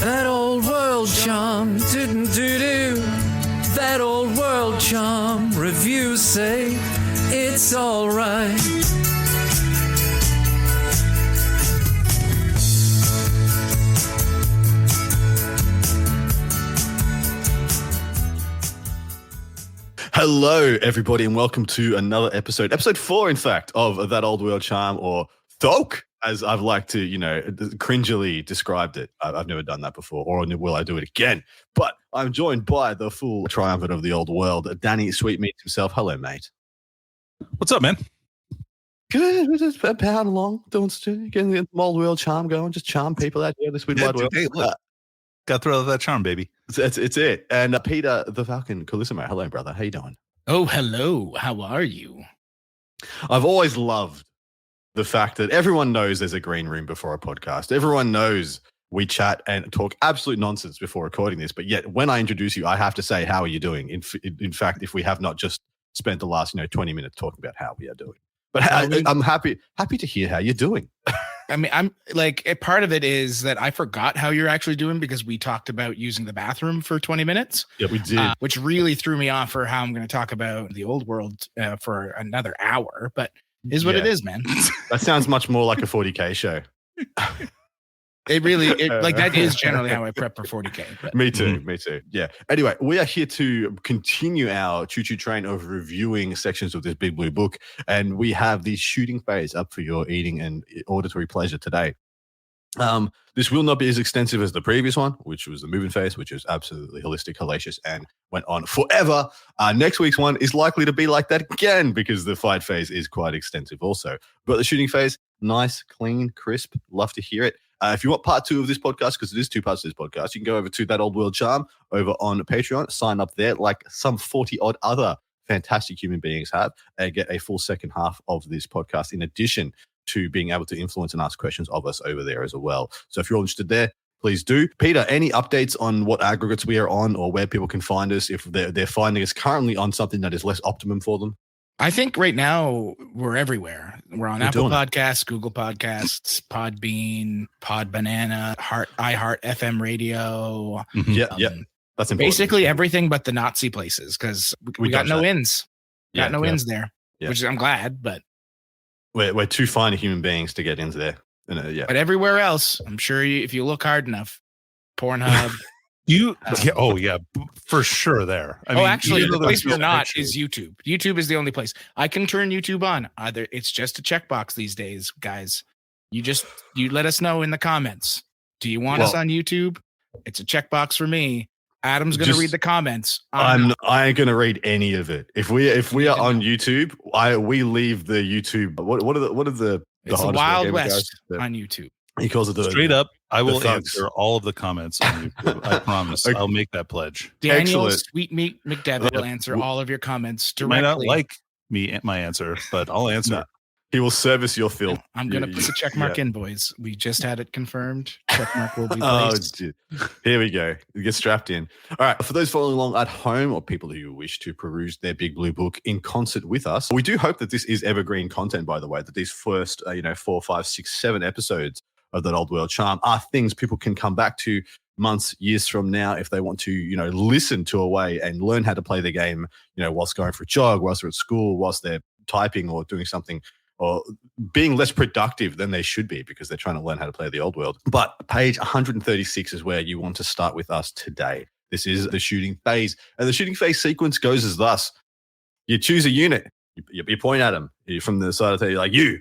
That old world charm, doo-doo-doo-doo. That old world charm, reviews say it's alright. Hello, everybody, and welcome to another episode 4, in fact, of That Old World Charm, or Thok, as I've liked to, cringily described it. I've never done that before, or will I do it again? But I'm joined by the full triumvirate of the old world, Danny Sweetmeat himself. Hello, mate. What's up, man? Good. We're just powering along, getting the old world charm going, just charm people out here, this weird wide world. Hey, look. Got to throw that charm, baby. It's it. And Peter, the Falcon, Carlissimo. Hello, brother. How you doing? Oh, hello. How are you? I've always loved the fact that everyone knows there's a green room before a podcast. Everyone knows we chat and talk absolute nonsense before recording this. But yet, when I introduce you, I have to say, how are you doing? In fact, if we have not just spent the last 20 minutes talking about how we are doing. But I'm happy to hear how you're doing. I mean, I'm like, a part of it is that I forgot how you're actually doing because we talked about using the bathroom for 20 minutes. Yeah, we did. Which really threw me off for how I'm going to talk about the old world for another hour. But is what it is, man. That sounds much more like a 40K show. That is generally how I prep for 40K. But. Me too. Yeah. Anyway, we are here to continue our choo-choo train of reviewing sections of this big blue book, and we have the shooting phase up for your eating and auditory pleasure today. This will not be as extensive as the previous one, which was the moving phase, which is absolutely holistic, hellacious, and went on forever. Next week's one is likely to be like that again because the fight phase is quite extensive also. But the shooting phase, nice, clean, crisp. Love to hear it. If you want part 2 of this podcast, because it is 2 parts of this podcast, you can go over to That Old World Charm over on Patreon, sign up there like some 40-odd other fantastic human beings have, and get a full second half of this podcast in addition to being able to influence and ask questions of us over there as well. So if you're interested there, please do. Peter, any updates on what aggregates we are on or where people can find us if they're finding us currently on something that is less optimum for them? I think right now we're everywhere. We're on Apple Podcasts, Google Podcasts, Podbean, Podbanana, iHeart FM Radio. Mm-hmm. Yeah. That's important. Basically everything but the Nazi places because we got no ins. Got no ins there, which I'm glad, but we're too fine human beings to get into there. But everywhere else, I'm sure if you look hard enough, Pornhub. For sure there. Actually, the place we're not is YouTube. YouTube is the only place. I can turn YouTube on. Either it's just a checkbox these days, guys. You let us know in the comments. Do you want us on YouTube? It's a checkbox for me. Adam's going to read the comments. I ain't going to read any of it. If we are on YouTube, we leave the YouTube. What are the it's the Wild West on YouTube. He calls it straight up. I will answer all of the comments on YouTube. I promise. I'll make that pledge. Daniel Sweetmeat McDevitt will answer all of your comments directly. You might not like my answer, but I'll answer. No. He will service your filth. I'm going to put the check mark in, boys. We just had it confirmed. Check mark will be placed. Here we go. Get strapped in. All right. For those following along at home or people who wish to peruse their big blue book in concert with us, we do hope that this is evergreen content, by the way, that these first 4, 5, 6, 7 episodes of That Old World Charm are things people can come back to months, years from now if they want to, listen to a way and learn how to play the game, whilst going for a jog, whilst they're at school, whilst they're typing or doing something or being less productive than they should be because they're trying to learn how to play the old world. But page 136 is where you want to start with us today. This is the shooting phase. And the shooting phase sequence goes as thus. You choose a unit. You point at them. You're from the side of the table, like, you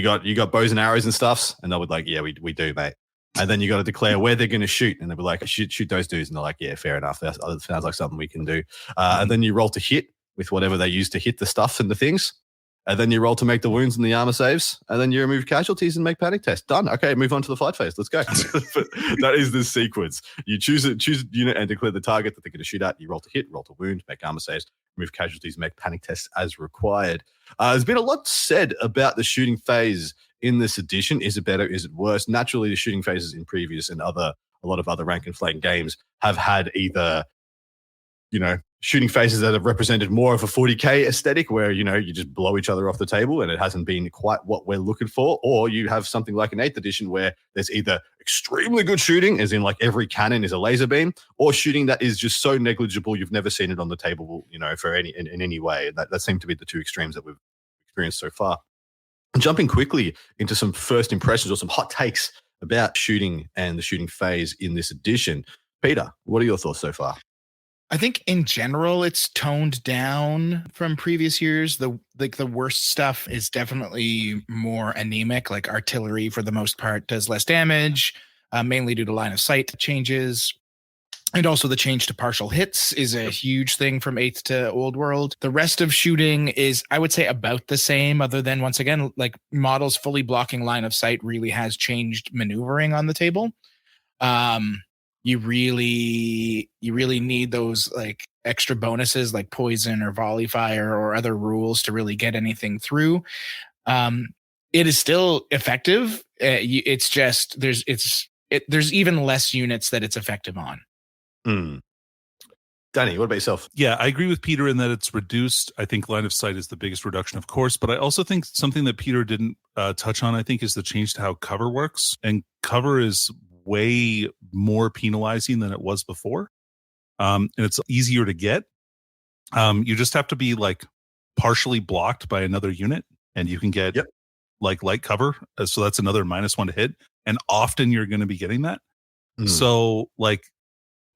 got bows and arrows and stuffs? And they'll be like, yeah, we do, mate. And then you got to declare where they're going to shoot. And they'll be like, shoot those dudes. And they're like, yeah, fair enough. That sounds like something we can do. And then you roll to hit with whatever they use to hit the stuff and the things. And then you roll to make the wounds and the armor saves. And then you remove casualties and make panic tests. Done. Okay, move on to the fight phase. Let's go. That is the sequence. You choose a unit and declare the target that they're going to shoot at. You roll to hit, roll to wound, make armor saves, remove casualties, make panic tests as required. There's been a lot said about the shooting phase in this edition. Is it better? Is it worse? Naturally, the shooting phases in previous and a lot of other rank and flame games have had either, shooting phases that have represented more of a 40K aesthetic where, you just blow each other off the table and it hasn't been quite what we're looking for. Or you have something like an 8th edition where there's either extremely good shooting, as in like every cannon is a laser beam, or shooting that is just so negligible you've never seen it on the table, for in any way. That seemed to be the two extremes that we've experienced so far. Jumping quickly into some first impressions or some hot takes about shooting and the shooting phase in this edition. Peter, what are your thoughts so far? I think in general it's toned down from previous years. The worst stuff is definitely more anemic, like artillery for the most part does less damage, mainly due to line of sight changes. And also the change to partial hits is a huge thing from 8th to Old World. The rest of shooting is, I would say, about the same, other than, once again, like models fully blocking line of sight really has changed maneuvering on the table. You really need those like extra bonuses like poison or volley fire or other rules to really get anything through. It is still effective. It's just there's even less units that it's effective on. Danny, what about yourself? Yeah, I agree with Peter in that it's reduced. I think line of sight is the biggest reduction, of course, but I also think something that Peter didn't touch on, I think, is the change to how cover works. And cover is way more penalizing than it was before. And it's easier to get. You just have to be like partially blocked by another unit and you can get like light cover. So that's another -1 to hit. And often you're going to be getting that. So like,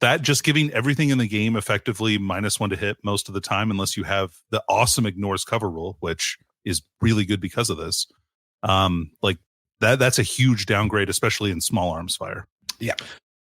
that just giving everything in the game effectively -1 to hit most of the time, unless you have the awesome ignores cover rule, which is really good because of this. Like that's a huge downgrade, especially in small arms fire. Yeah,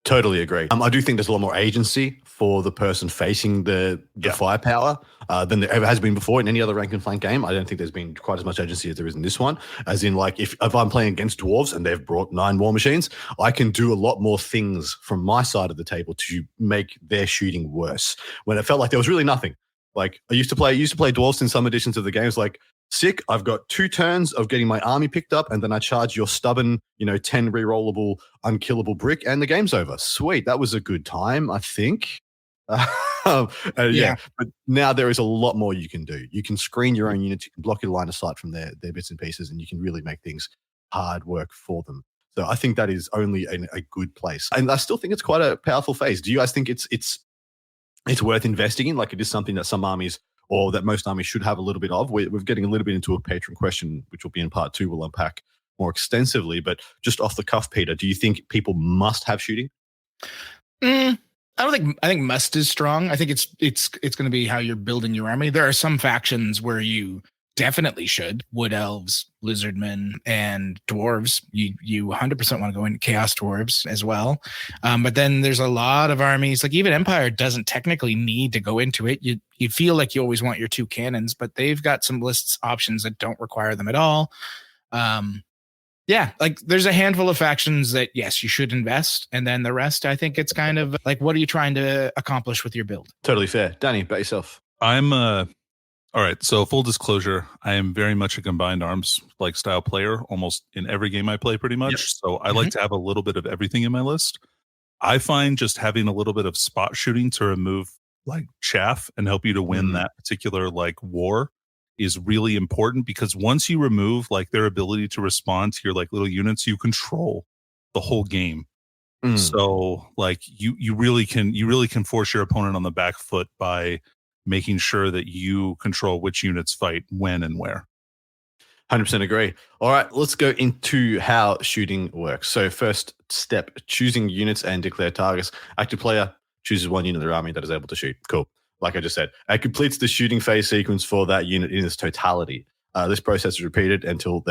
totally agree. I do think there's a lot more agency for the person facing the firepower than there ever has been before in any other rank and flank game. I don't think there's been quite as much agency as there is in this one. As in, like, if I'm playing against dwarves and they've brought 9 war machines, I can do a lot more things from my side of the table to make their shooting worse. When it felt like there was really nothing. Like I used to play dwarves in some editions of the games. Like, sick, I've got 2 turns of getting my army picked up, and then I charge your stubborn, 10 rerollable, unkillable brick, and the game's over. Sweet, that was a good time, I think. But now there is a lot more you can do. You can screen your own units, you can block your line of sight from their bits and pieces, and you can really make things hard work for them. So I think that is only a good place. And I still think it's quite a powerful phase. Do you guys think it's worth investing in? Like, it is something that some armies, or that most armies, should have a little bit of? We're getting a little bit into a patron question, which will be in part 2. We'll unpack more extensively. But just off the cuff, Peter, do you think people must have shooting? I think must is strong. I think it's going to be how you're building your army. There are some factions where you definitely should. Wood elves, lizardmen, and dwarves. You 100% want to go into chaos dwarves as well. But then there's a lot of armies, like even Empire doesn't technically need to go into it. You feel like you always want your 2 cannons, but they've got some lists options that don't require them at all. Like there's a handful of factions that, yes, you should invest. And then the rest, I think it's kind of like, what are you trying to accomplish with your build? Totally fair. Danny, about yourself. All right. So full disclosure, I am very much a combined arms like style player almost in every game I play pretty much. Yep. So I like to have a little bit of everything in my list. I find just having a little bit of spot shooting to remove like chaff and help you to win that particular like war is really important, because once you remove like their ability to respond to your like little units, you control the whole game. So like you really can force your opponent on the back foot by making sure that you control which units fight when and where. 100% agree. All right, let's go into how shooting works. So first step, choosing units and declare targets. Active player chooses 1 unit of their army that is able to shoot. Cool. Like I just said, it completes the shooting phase sequence for that unit in its totality. This process is repeated until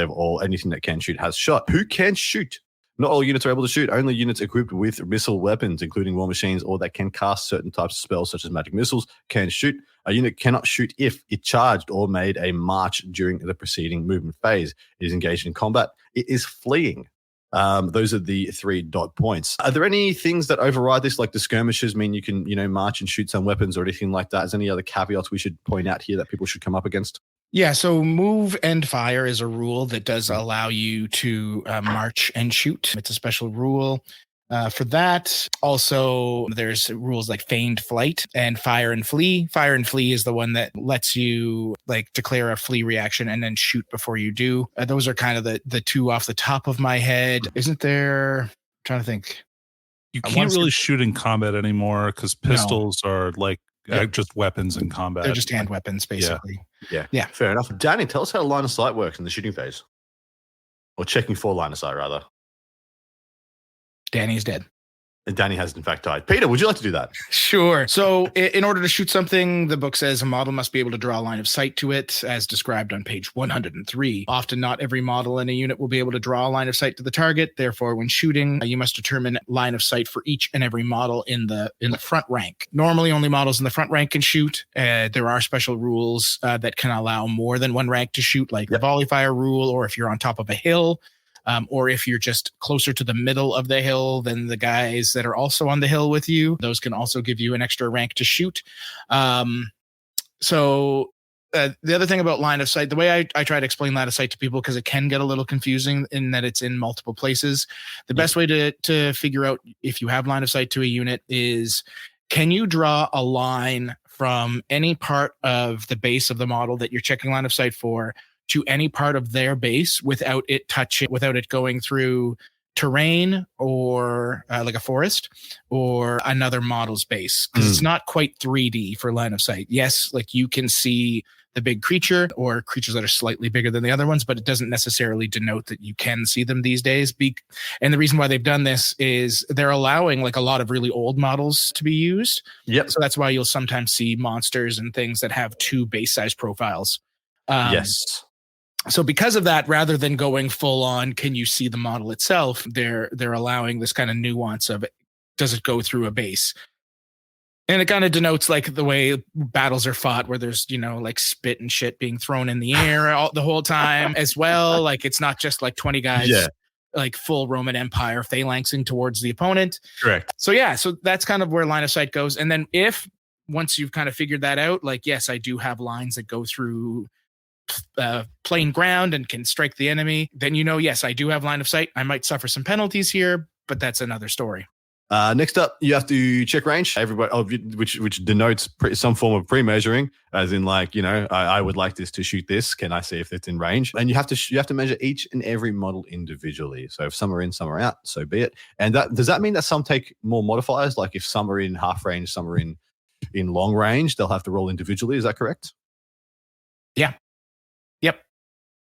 anything that can shoot has shot. Who can shoot? Not all units are able to shoot. Only units equipped with missile weapons, including war machines, or that can cast certain types of spells, such as magic missiles, can shoot. A unit cannot shoot if it charged or made a march during the preceding movement phase. It is engaged in combat. It is fleeing. Those are the 3 dot points. Are there any things that override this, like the skirmishes mean you can, march and shoot some weapons or anything like that? Is there any other caveats we should point out here that people should come up against? Yeah, so move and fire is a rule that does allow you to march and shoot. It's a special rule. For that, also, there's rules like feigned flight and fire and flee. Fire and flee is the one that lets you like declare a flee reaction and then shoot before you do. Those are kind of the two off the top of my head. Isn't there? I'm trying to think. You can't really shoot in combat anymore because pistols are like just weapons in combat. They're just hand weapons, basically. Yeah. Fair enough. Danny, tell us how line of sight works in the shooting phase. Or checking for line of sight, rather. Danny's dead. And Danny has, in fact, died. Peter, would you like to do that? Sure. So in order to shoot something, the book says a model must be able to draw a line of sight to it, as described on page 103. Often not every model in a unit will be able to draw a line of sight to the target. Therefore, when shooting, you must determine line of sight for each and every model in the front rank. Normally, only models in the front rank can shoot. There are special rules that can allow more than one rank to shoot, like the volley fire rule, or if you're on top of a hill. Or if you're just closer to the middle of the hill than the guys that are also on the hill with you, those can also give you an extra rank to shoot. So the other thing about line of sight, the way I try to explain line of sight to people, because it can get a little confusing in that it's in multiple places. The best way to figure out if you have line of sight to a unit is, can you draw a line from any part of the base of the model that you're checking line of sight for to any part of their base without it going through terrain or like a forest or another model's base? Because it's not quite 3D for line of sight. Yes, like you can see the big creature or creatures that are slightly bigger than the other ones, but it doesn't necessarily denote that you can see them these days. And the reason why they've done this is they're allowing like a lot of really old models to be used. Yep. So that's why you'll sometimes see monsters and things that have two base size profiles. Yes. So because of that, rather than going full on, can you see the model itself? They're allowing this kind of nuance of it. Does it go through a base? And it kind of denotes like the way battles are fought, where there's, like spit and shit being thrown in the air the whole time as well. Like it's not just like 20 guys, like full Roman Empire phalanxing towards the opponent. Correct. So so that's kind of where line of sight goes. And then once you've kind of figured that out, like, yes, I do have lines that go through plain ground and can strike the enemy, then yes, I do have line of sight. I might suffer some penalties here, but that's another story. Next up, you have to check range. Everybody, which denotes some form of pre-measuring, as in like, I would like this to shoot this. Can I see if it's in range? And you have to measure each and every model individually. So if some are in, some are out, so be it. And does that mean that some take more modifiers? Like if some are in half range, some are in long range, they'll have to roll individually. Is that correct? Yeah. Yep.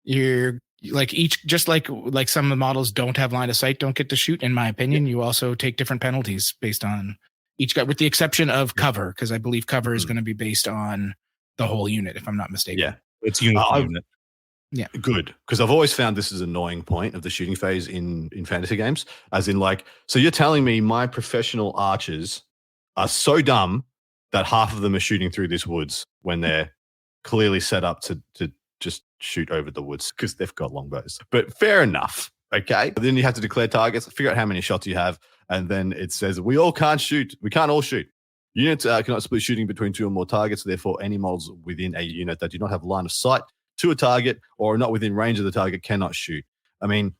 You're like just like some of the models don't have line of sight, don't get to shoot. In my opinion, you also take different penalties based on each guy, with the exception of cover, because I believe cover is going to be based on the whole unit, if I'm not mistaken. Yeah, it's unit. Yeah, good, because I've always found this is an annoying point of the shooting phase in fantasy games, as in like, so you're telling me my professional archers are so dumb that half of them are shooting through this woods when they're clearly set up to just shoot over the woods because they've got longbows. But fair enough. Okay. But then you have to declare targets, figure out how many shots you have. And then it says, we can't all shoot. Units cannot split shooting between two or more targets. Therefore, any models within a unit that do not have line of sight to a target or are not within range of the target cannot shoot. I mean,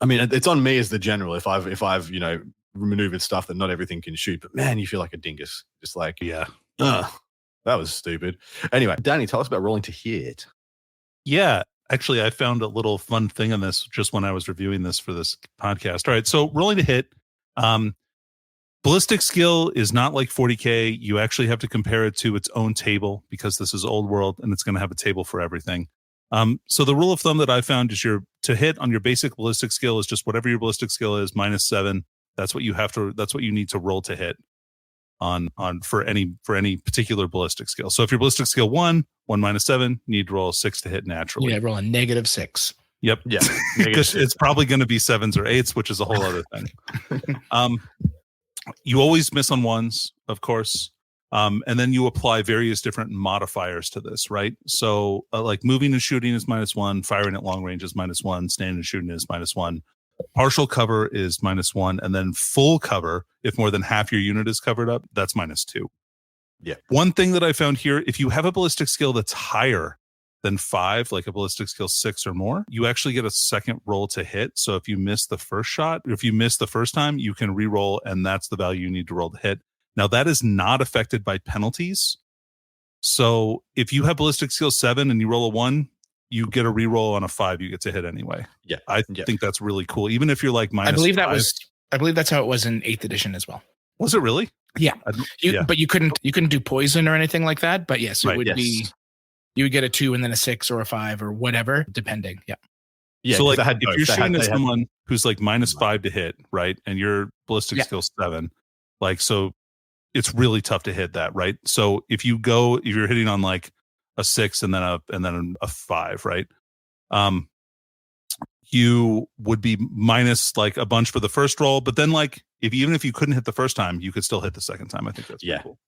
it's on me as the general if I've maneuvered stuff that not everything can shoot. But man, you feel like a dingus. Just like, that was stupid. Anyway, Danny, tell us about rolling to hit. Yeah, actually, I found a little fun thing on this just when I was reviewing this for this podcast. All right, so rolling to hit. Ballistic skill is not like 40K. You actually have to compare it to its own table because this is old world and it's going to have a table for everything. So the rule of thumb that I found is to hit on your basic ballistic skill is just whatever your ballistic skill is -7. That's what you need to roll to hit on for any particular ballistic skill. So if your ballistic skill 1 -7, you need to roll a 6 to hit naturally. Yeah, roll a -6. Yep. Yeah. Because it's probably going to be 7s or 8s, which is a whole other thing. You always miss on 1s, of course. And then you apply various different modifiers to this, right? So like moving and shooting is -1, firing at long range is -1, standing and shooting is -1. Partial cover is -1, and then full cover, if more than half your unit is covered up, that's -2. Yeah. One thing that I found here, if you have a ballistic skill that's higher then 5, like a ballistic skill 6 or more, you actually get a second roll to hit. So if you miss the first shot, if you miss the first time, you can re-roll, and that's the value you need to roll to hit. Now, that is not affected by penalties. So if you have ballistic skill 7 and you roll a 1, you get a re-roll on a 5, you get to hit anyway. Yeah. I think that's really cool. Even if you're like minus I believe 5. I believe that's how it was in 8th edition as well. Was it really? Yeah. But you couldn't do poison or anything like that. But yes, it would be, you would get a 2 and then a 6 or a 5 or whatever, depending. Yeah. Yeah. So like if you're shooting at someone who's like minus 5 to hit, right? And your ballistic skill 7, like, so it's really tough to hit that, right? So if you're hitting on like a 6 and then a 5, right? You would be minus like a bunch for the first roll, but then like even if you couldn't hit the first time, you could still hit the second time. I think that's pretty cool.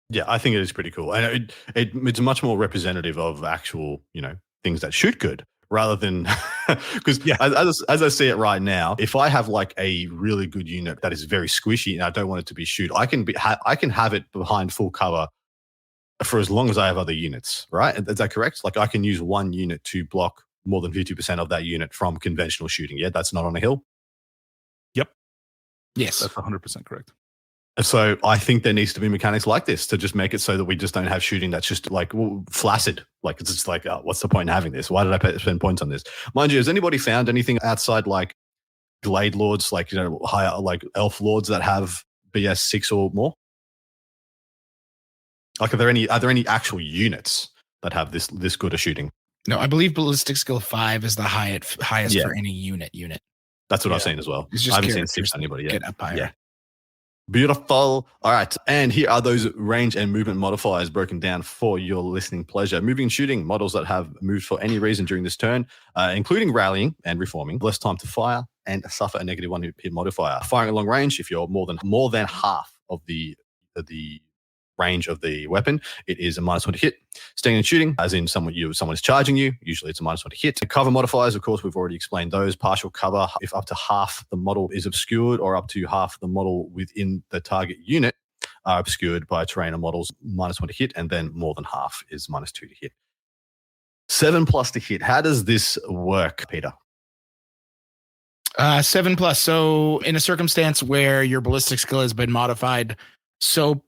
Yeah, I think it is pretty cool, and it's much more representative of actual, things that shoot good, rather than because as I see it right now, if I have like a really good unit that is very squishy and I don't want it to be shoot, I can have it behind full cover for as long as I have other units, right? Is that correct? Like I can use one unit to block more than 50% of that unit from conventional shooting. Yeah, that's not on a hill. Yep. Yes, that's 100% correct. So I think there needs to be mechanics like this to just make it so that we just don't have shooting that's just like flaccid. Like it's just like, what's the point in having this? Why did I spend points on this? Mind you, has anybody found anything outside like Glade Lords, like higher like Elf Lords that have BS 6 or more? Like, are there any actual units that have this good a shooting? No, I believe ballistic skill 5 is the highest for any unit. That's what I've seen as well. I haven't seen 6 anybody yet. Get up higher. Yeah. Beautiful. All right. And here are those range and movement modifiers broken down for your listening pleasure. Moving and shooting, models that have moved for any reason during this turn, including rallying and reforming, less time to fire, and suffer a -1 hit modifier. Firing at long range, if you're more than half of the range of the weapon, it is a -1 to hit. Staying and shooting, as in someone is charging you, usually it's a -1 to hit. Cover modifiers, of course, we've already explained those. Partial cover, if up to half the model is obscured or up to half the model within the target unit are obscured by terrain or models, -1 to hit, and then more than half is -2 to hit. 7+ to hit. How does this work, Peter? 7+. So in a circumstance where your ballistic skill has been modified so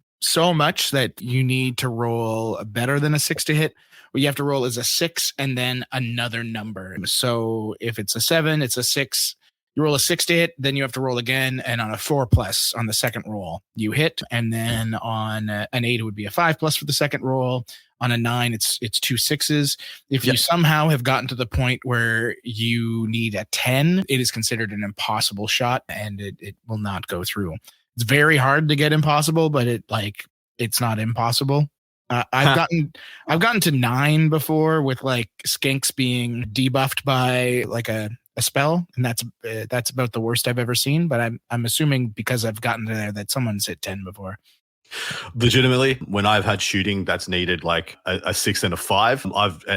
much that you need to roll better than a 6 to hit, what you have to roll is a 6 and then another number. So if it's a 7, it's a 6. You roll a 6 to hit, then you have to roll again, and on a 4+ on the second roll, you hit, and then on an 8, it would be a 5+ for the second roll. On a 9, it's 2 6s. If you somehow have gotten to the point where you need a 10, it is considered an impossible shot, and it will not go through. It's very hard to get impossible, but it's not impossible. I've gotten to 9 before with like skinks being debuffed by like a spell, and that's about the worst I've ever seen. But I'm assuming because I've gotten to there that someone's hit 10 before. Legitimately, when I've had shooting that's needed like a 6 and a 5,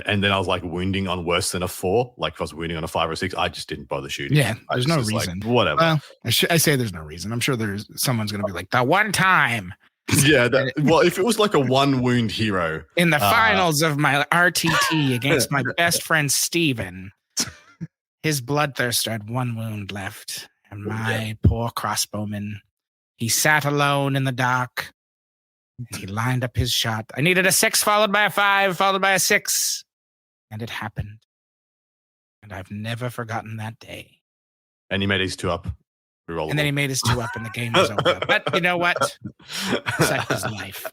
and then I was like wounding on worse than a 4. Like if I was wounding on a 5 or 6, I just didn't bother shooting. Yeah, there's no reason. Like, whatever. Well, I say there's no reason. I'm sure someone's going to be like, that one time. Yeah. Well, if it was like a 1 wound hero in the finals of my RTT against my best friend Steven, his bloodthirster had 1 wound left, and my poor crossbowman, he sat alone in the dark. He lined up his shot. I needed a 6 followed by a 5 followed by a 6. And it happened. And I've never forgotten that day. And he made his 2 up. And then he made his 2 up and the game was over. But you know what? Such is life.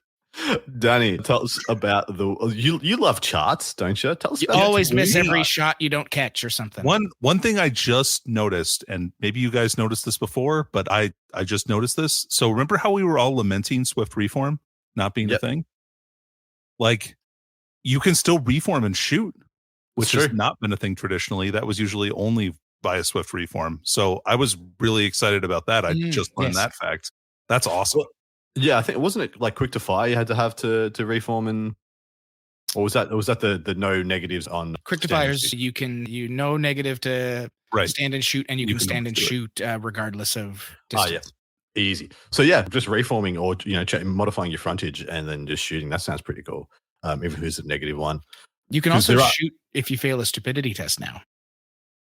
Danny, tell us about you love charts, don't you? Tell us you always miss every shot you don't catch or something. One thing I just noticed, and maybe you guys noticed this before, but I just noticed this. So remember how we were all lamenting Swift Reform not being the thing? Like, you can still reform and shoot, which has not been a thing traditionally. That was usually only by a Swift Reform. So I was really excited about that. I just learned that fact. That's awesome. Well, yeah, I think wasn't it like quick to fire you had to have to reform, and or was that the no negatives on quick to fires? You no negative to stand and shoot, and you can stand and shoot regardless of distance. Easy. So yeah, just reforming or modifying your frontage and then just shooting. That sounds pretty cool. Even if it's a -1. You can 'Cause also there are- shoot if you fail a stupidity test now.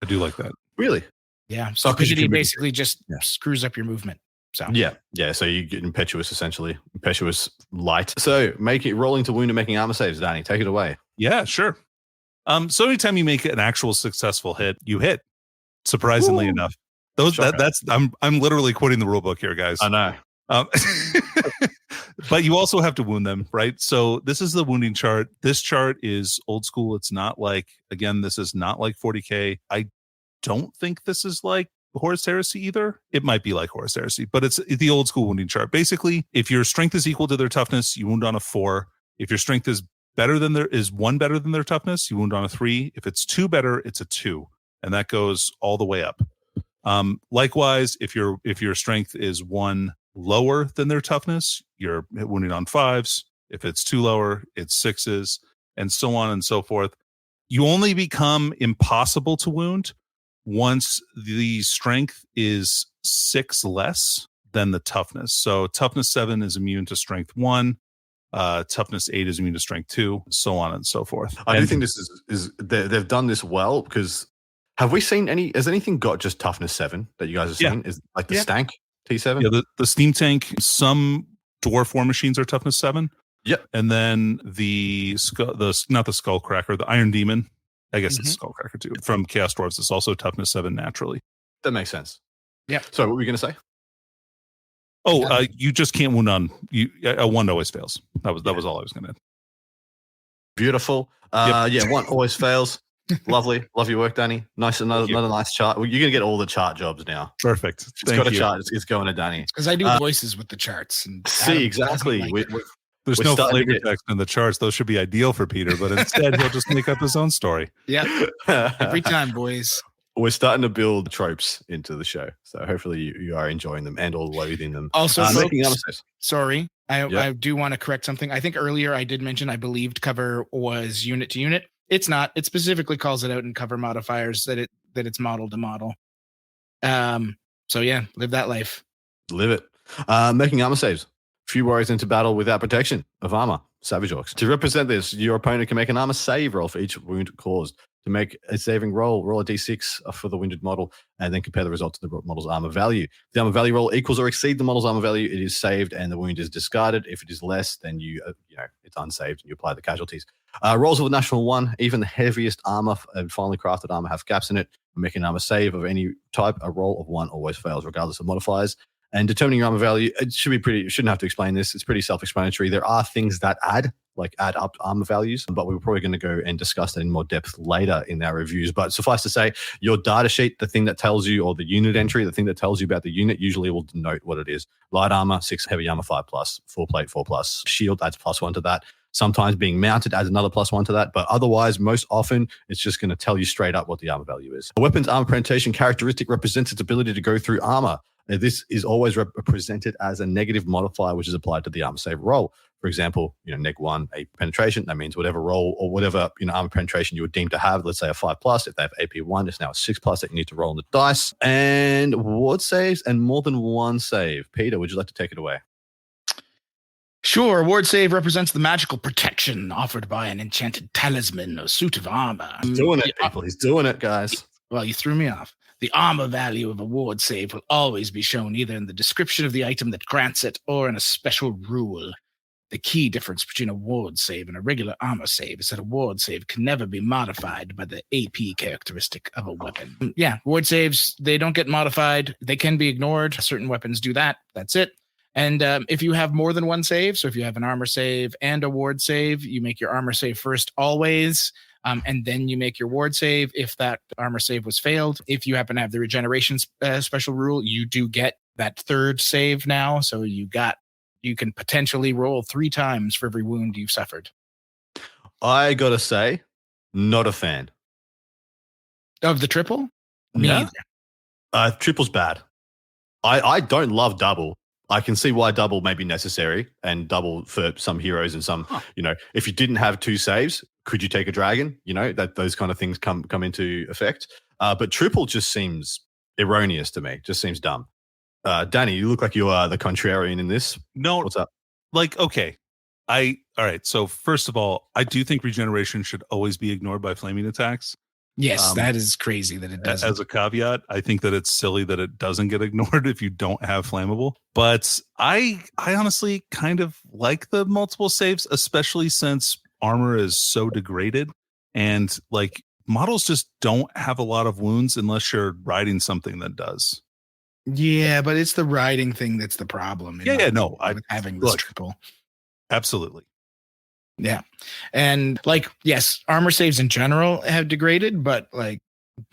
I do like that. Really? Yeah, 'cause you stupidity can- basically just Yeah. screws up your movement. So Yeah. So you get impetuous, essentially. Impetuous light. So rolling to wound and making armor saves, Danny. Take it away. Yeah, sure. So anytime you make an actual successful hit, you hit. Surprisingly Ooh. enough, Shocker. that's I'm literally quoting the rule book here, guys. I know. But you also have to wound them, right? So this is the wounding chart. This chart is old school. It's not like, again, this is not like 40K. I don't think this is like Horus Heresy either. It might be like Horus Heresy, but it's the old school wounding chart. Basically, if your strength is equal to their toughness, you wound on a 4. If your strength is one better than their toughness, you wound on a 3. If it's 2 better, it's a 2, and that goes all the way up. Likewise, if your strength is 1 lower than their toughness, you're wounding on 5s. If it's 2 lower, it's 6s, and so on and so forth. You only become impossible to wound once the strength is 6 less than the toughness. So toughness 7 is immune to strength 1. Toughness 8 is immune to strength 2, so on and so forth. I do think this is they've done this well, because have we seen has anything got just toughness 7 that you guys have seen? Is like the Stank T7? Yeah, the steam tank, some dwarf war machines are toughness 7. Yep. And then not the Skullcracker, the Iron Demon. I guess it's Skullcracker too. From Chaos Dwarves, it's also toughness 7 naturally. That makes sense. Yeah. So what were you going to say? Oh, you just can't wound on you. A 1 always fails. That was all I was going to. Beautiful. Yeah, 1 always fails. Lovely. Love your work, Danny. Nice. Another nice chart. Well, you're going to get all the chart jobs now. Perfect. It's got a chart. It's going to Danny. because I do voices with the charts. And See, exactly. There's We're no starting to flavor get- text in the charts. Those should be ideal for Peter, but instead he'll just make up his own story. Yeah, every time, boys. We're starting to build tropes into the show. So hopefully you are enjoying them and all loathing them. Also, making folks, armor saves. sorry, I Yeah. do want to correct something. I think earlier I did mention I believed cover was unit to unit. It's not. It specifically calls it out in cover modifiers that it's model to model. So yeah, live that life. Live it. Making armor saves. Few warriors into battle without protection of armor. Savage Orcs. To represent this, your opponent can make an armor save roll for each wound caused. To make a saving roll a d6 for the wounded model, and then compare the result to the model's armor value. If the armor value roll equals or exceeds the model's armor value, it is saved and the wound is discarded. If it is less, then it's unsaved and you apply the casualties. Rolls of a national 1, even the heaviest armor and finely crafted armor have gaps in it. Making an armor save of any type, a roll of 1 always fails, regardless of modifiers. And determining your armor value, shouldn't have to explain this. It's pretty self-explanatory. There are things that add up armor values, but we're probably going to go and discuss that in more depth later in our reviews. But suffice to say, your data sheet, the thing that tells you, or the unit entry, the thing that tells you about the unit, usually will denote what it is. Light armor, 6, heavy armor, 5+, full plate, 4+, shield adds +1 to that. Sometimes being mounted adds another +1 to that, but otherwise, most often, it's just going to tell you straight up what the armor value is. A weapon's armor presentation characteristic represents its ability to go through armor. This is always represented as a negative modifier, which is applied to the armor save roll. For example, -1, a penetration. That means whatever roll or whatever armor penetration you would deem to have. Let's say a 5+. If they have AP1, it's now a 6+ that you need to roll on the dice. And ward saves and more than 1 save. Peter, would you like to take it away? Sure, ward save represents the magical protection offered by an enchanted talisman or suit of armor. He's doing it, people. He's doing it, guys. Well, you threw me off. The armor value of a ward save will always be shown either in the description of the item that grants it or in a special rule. The key difference between a ward save and a regular armor save is that a ward save can never be modified by the AP characteristic of a weapon. Yeah, ward saves, they don't get modified. They can be ignored. Certain weapons do that. That's it. And if you have more than 1 save, so if you have an armor save and a ward save, you make your armor save first always. And then you make your ward save if that armor save was failed. If you happen to have the regeneration special rule, you do get that 3rd save now. So you can potentially roll 3 times for every wound you've suffered. I got to say, not a fan. Of the triple? Me No. either. Triple's bad. I don't love double. I can see why double may be necessary, and double for some heroes and some, if you didn't have 2 saves, could you take a dragon? That those kind of things come into effect. But triple just seems erroneous to me. Just seems dumb. Danny, you look like you are the contrarian in this. No, What's up? okay. I all right. So first of all, I do think regeneration should always be ignored by flaming attacks. Yes, that is crazy that it doesn't. As a caveat, I think that it's silly that it doesn't get ignored if you don't have flammable. But I honestly kind of like the multiple saves, especially since armor is so degraded and like models just don't have a lot of wounds unless you're riding something that does. Yeah, but it's the riding thing that's the problem. No, having this triple. Absolutely. Yeah. And like, yes, armor saves in general have degraded, but like,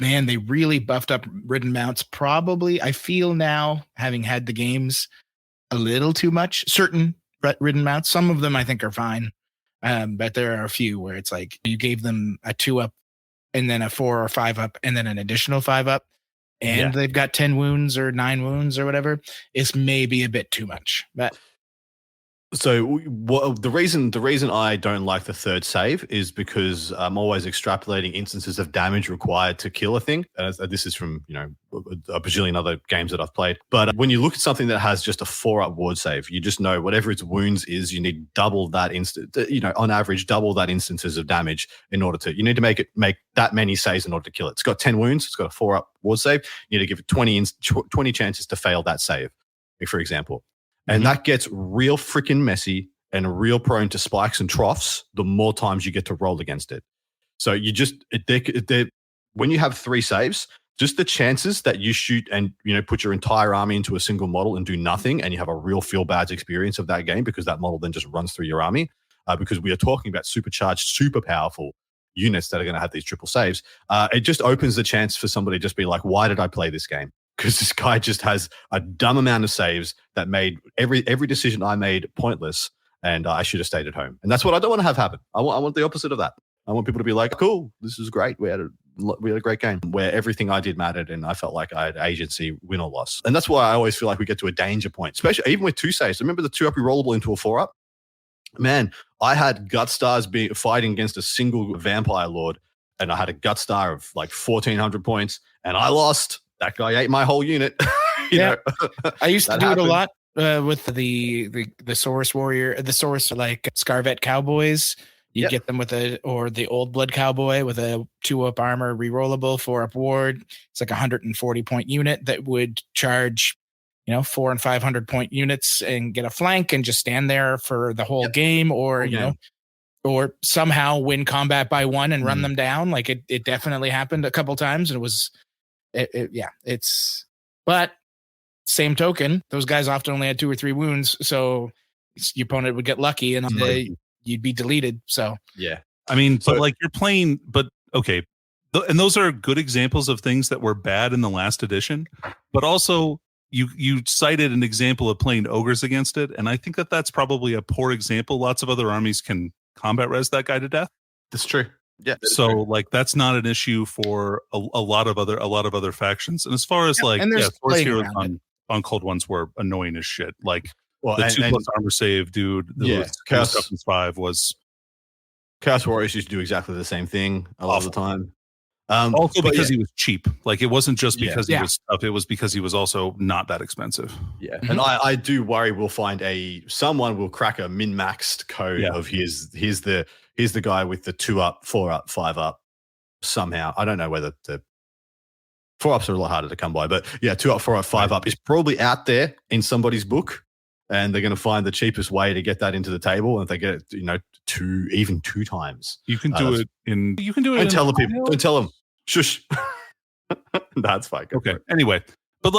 man, they really buffed up ridden mounts. Probably, I feel now, having had the games a little too much, certain ridden mounts, some of them I think are fine. But there are a few where it's like you gave them a 2-up and then a 4 or 5-up and then an additional 5-up. And they've got 10 wounds or 9 wounds or whatever. It's maybe a bit too much. But so the reason I don't like the third save is because I'm always extrapolating instances of damage required to kill a thing. This is from a bajillion other games that I've played. But when you look at something that has just a 4-up ward save, you just know whatever its wounds is, you need double that on average, double that instances of damage in order to. You need to make that many saves in order to kill it. It's got 10 wounds. It's got a 4-up ward save. You need to give it 20 chances to fail that save, for example. And that gets real freaking messy and real prone to spikes and troughs the more times you get to roll against it. So you just, when you have 3 saves, just the chances that you shoot and put your entire army into a single model and do nothing, and you have a real feel bad experience of that game because that model then just runs through your army, because we are talking about supercharged, super powerful units that are going to have these triple saves. It just opens the chance for somebody to just be like, why did I play this game? Because this guy just has a dumb amount of saves that made every decision I made pointless, and I should have stayed at home. And that's what I don't want to have happen. I want the opposite of that. I want people to be like, cool, this is great. We had a great game where everything I did mattered, and I felt like I had agency, win or loss. And that's why I always feel like we get to a danger point, especially even with 2 saves. Remember the 2-up rerollable into a 4-up? Man, I had gut stars fighting against a single vampire lord, and I had a gut star of like 1,400 points, and I lost. That guy ate my whole unit. I used to do it a lot with the Source Warrior, the Source like Scarvet Cowboys. You get them with the Old Blood Cowboy with a 2-up armor, rerollable, 4-up ward. It's like a 140 point unit that would charge, 400 and 500 point units and get a flank and just stand there for the whole game, or or somehow win combat by 1 and run them down. Like it definitely happened a couple times, and it was. But same token, those guys often only had 2 or 3 wounds, so your opponent would get lucky and you'd be deleted. So I mean, but like you're playing, but okay, and those are good examples of things that were bad in the last edition. But also, you cited an example of playing ogres against it, and I think that that's probably a poor example. Lots of other armies can combat res that guy to death. That's true. Yeah. So like that's not an issue for a lot of other factions. And as far as Force Heroes on Cold Ones were annoying as shit. Like the 2+ armor save, dude. Chaos 5 was. Chaos Warriors used to do exactly the same thing a lot of the time. Also because he was cheap. Like it wasn't just because he was tough. It was because he was also not that expensive. Yeah. And I do worry we'll find someone will crack a min-maxed code of here's the guy with the 2-up, 4-up, 5-up somehow. I don't know whether the 4-ups are a lot harder to come by, but 2-up, 4-up, 5-up is probably out there in somebody's book, and they're going to find the cheapest way to get that into the table. And if they get it, 2 times. You can do it in. You can do it. Don't tell the people. Don't tell them. Shush. That's fine. Okay. Anyway, but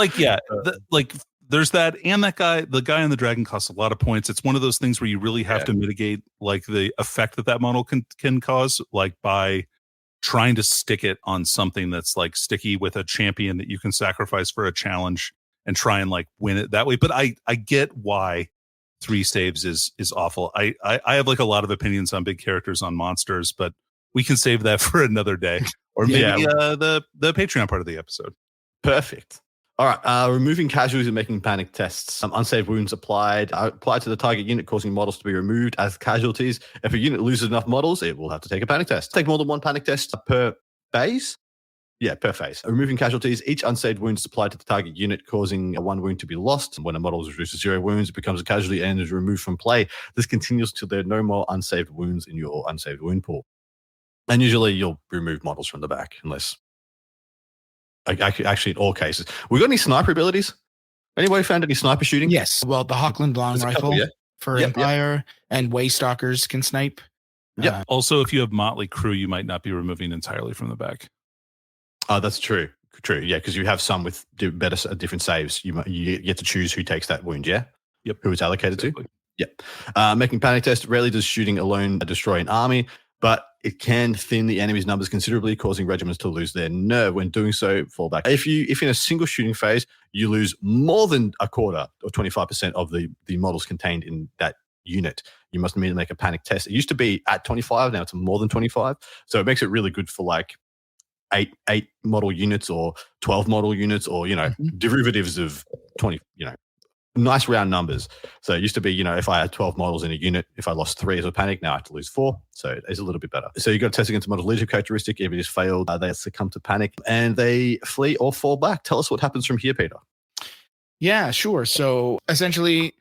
there's that, and that guy, the guy on the dragon costs a lot of points. It's one of those things where you really have to mitigate like the effect that model can cause, like by trying to stick it on something that's like sticky with a champion that you can sacrifice for a challenge and try and like win it that way. But I get why 3 saves is awful. I have like a lot of opinions on big characters on monsters, but we can save that for another day, or maybe the Patreon part of the episode. Perfect. All right. Removing casualties and making panic tests. Unsaved wounds applied to the target unit, causing models to be removed as casualties. If a unit loses enough models, it will have to take a panic test. Take more than 1 panic test per phase. Yeah, per phase. Removing casualties. Each unsaved wound is applied to the target unit, causing one wound to be lost. When a model is reduced to 0 wounds, it becomes a casualty and is removed from play. This continues till there are no more unsaved wounds in your unsaved wound pool. And usually you'll remove models from the back, unless... Actually, in all cases. We got any sniper abilities? Anybody found any sniper shooting? Yes. Well, the Hawkland long rifle for Empire and Waystalkers can snipe. Yeah. Also, if you have Motley Crew, you might not be removing entirely from the back. Oh, that's true. True. Yeah, because you have some with different saves. You get to choose who takes that wound, yeah? Yep. Who it's allocated to? Yep. Making panic test. Rarely does shooting alone destroy an army, but it can thin the enemy's numbers considerably, causing regiments to lose their nerve. When doing so, fall back. If in a single shooting phase, you lose more than a quarter or 25% of the models contained in that unit, you must immediately make a panic test. It used to be at 25, now it's more than 25. So it makes it really good for like eight model units or 12 model units, or, derivatives of 20, nice round numbers. So it used to be, if I had 12 models in a unit, if I lost 3 as a panic, now I have to lose 4. So it's a little bit better. So you've got to test against a model leadership characteristic. If it is failed, they succumb to panic and they flee or fall back. Tell us what happens from here, Peter. Yeah, sure. So essentially,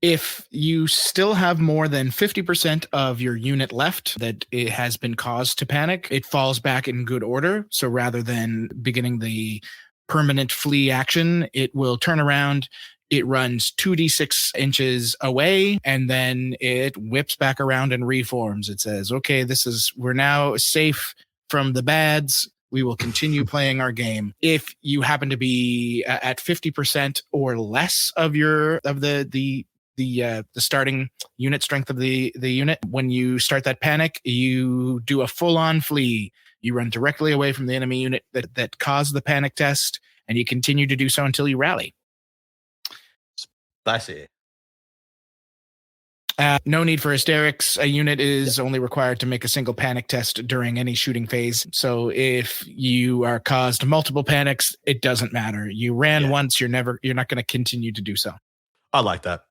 if you still have more than 50% of your unit left that it has been caused to panic, it falls back in good order. So rather than beginning the permanent flee action, it will turn around. It runs 2d6 inches away, and then it whips back around and reforms. It says, okay, we're now safe from the bads. We will continue playing our game. If you happen to be at 50% or less of the starting unit strength of the unit, when you start that panic, you do a full-on flee. You run directly away from the enemy unit that caused the panic test, and you continue to do so until you rally. That's it. No need for hysterics. A unit is only required to make a single panic test during any shooting phase. So if you are caused multiple panics, it doesn't matter. You ran once, you're not going to continue to do so. I like that.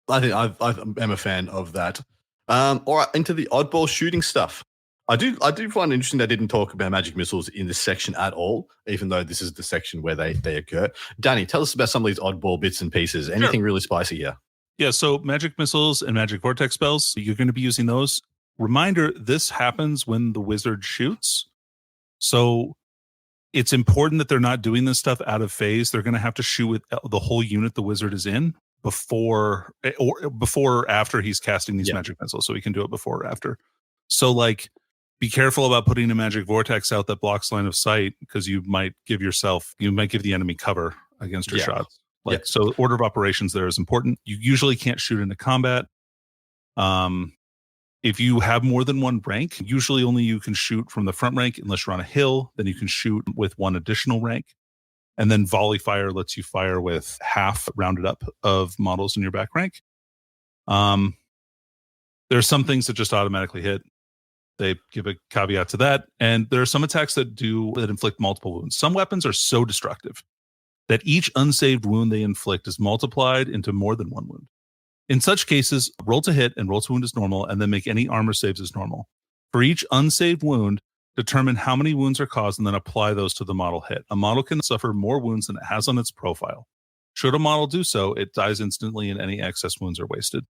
I think I am a fan of that. All right, into the oddball shooting stuff. I do find it interesting they didn't talk about magic missiles in this section at all, even though this is the section where they occur. Danny, tell us about some of these oddball bits and pieces. Anything really spicy here? Yeah, so magic missiles and magic vortex spells, you're going to be using those. Reminder, this happens when the wizard shoots. So it's important that they're not doing this stuff out of phase. They're going to have to shoot with the whole unit the wizard is in before or after he's casting these magic missiles. So he can do it before or after. So be careful about putting a magic vortex out that blocks line of sight, because you might give the enemy cover against your shots. So order of operations there is important. You usually can't shoot into combat. If you have more than one rank, usually only you can shoot from the front rank unless you're on a hill. Then you can shoot with one additional rank. And then volley fire lets you fire with half rounded up of models in your back rank. There are some things that just automatically hit. They give a caveat to that. And there are some attacks that inflict multiple wounds. Some weapons are so destructive that each unsaved wound they inflict is multiplied into more than one wound. In such cases, roll to hit and roll to wound as normal, and then make any armor saves as normal. For each unsaved wound, determine how many wounds are caused and then apply those to the model hit. A model can suffer more wounds than it has on its profile. Should a model do so, it dies instantly and any excess wounds are wasted.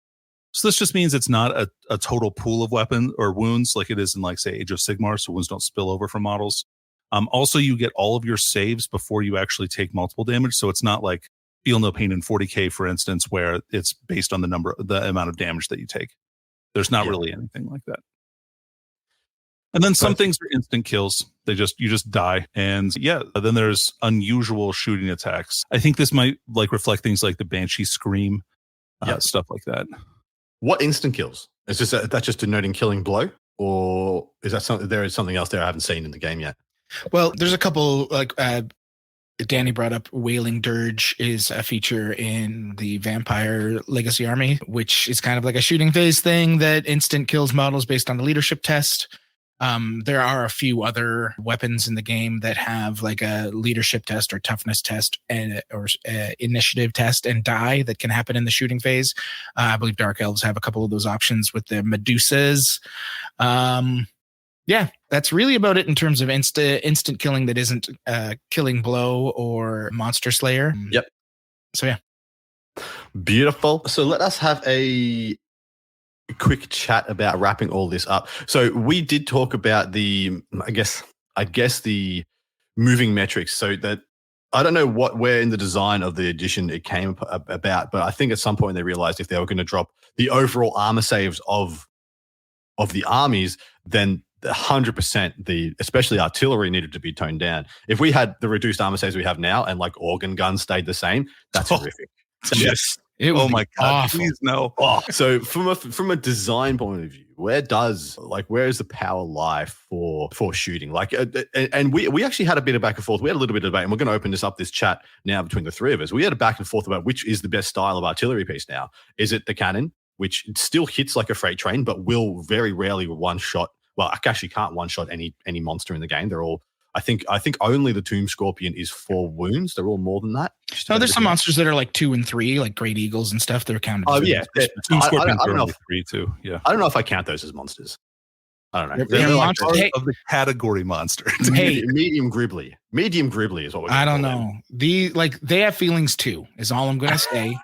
So this just means it's not a total pool of weapons or wounds like it is in, say, Age of Sigmar, so wounds don't spill over from models. Also, you get all of your saves before you actually take multiple damage, so it's not like Feel No Pain in 40k, for instance, where it's based on the amount of damage that you take. There's not really anything like that. And then some things are instant kills. You just die. And then there's unusual shooting attacks. I think this might reflect things like the Banshee Scream, stuff like that. What instant kills? Is that's just denoting killing blow, or is that something? There is something else there I haven't seen in the game yet. Well, there's a couple. Danny brought up Wailing Dirge is a feature in the Vampire Legacy Army, which is kind of like a shooting phase thing that instant kills models based on a leadership test. There are a few other weapons in the game that have a leadership test or toughness test or initiative test and die that can happen in the shooting phase. I believe Dark Elves have a couple of those options with the Medusas. Yeah, that's really about it in terms of instant killing that isn't Killing Blow or Monster Slayer. Yep. So yeah. Beautiful. So let us have a quick chat about wrapping all this up. So we did talk about I guess the moving metrics. So that I don't know where in the design of the edition it came about, but I think at some point they realized if they were going to drop the overall armor saves of the armies, then 100% especially artillery needed to be toned down. If we had the reduced armor saves we have now and like organ guns stayed the same, that's horrific. Yes. Oh my God! awful. Please no. So from a design point of view, where is the power lie for shooting? Like, and we actually had a bit of back and forth. We had a little bit of debate, and we're going to open this chat now between the three of us. We had a back and forth about which is the best style of artillery piece now. Is it the cannon, which still hits like a freight train, but will very rarely one shot? Well, I actually can't one shot any monster in the game. They're all. I think only the Tomb Scorpion is 4 wounds. They're all more than that. No, there's some monsters that are like 2 and 3, like Great Eagles and stuff. They're counted. Oh yeah, Tomb Scorpions I don't know are 3 too. Yeah, I don't know if I count those as monsters. I don't know. They're like part of the category monster. Hey, medium gribbly. Medium gribbly is what we're. I don't know. They have feelings too. Is all I'm gonna say.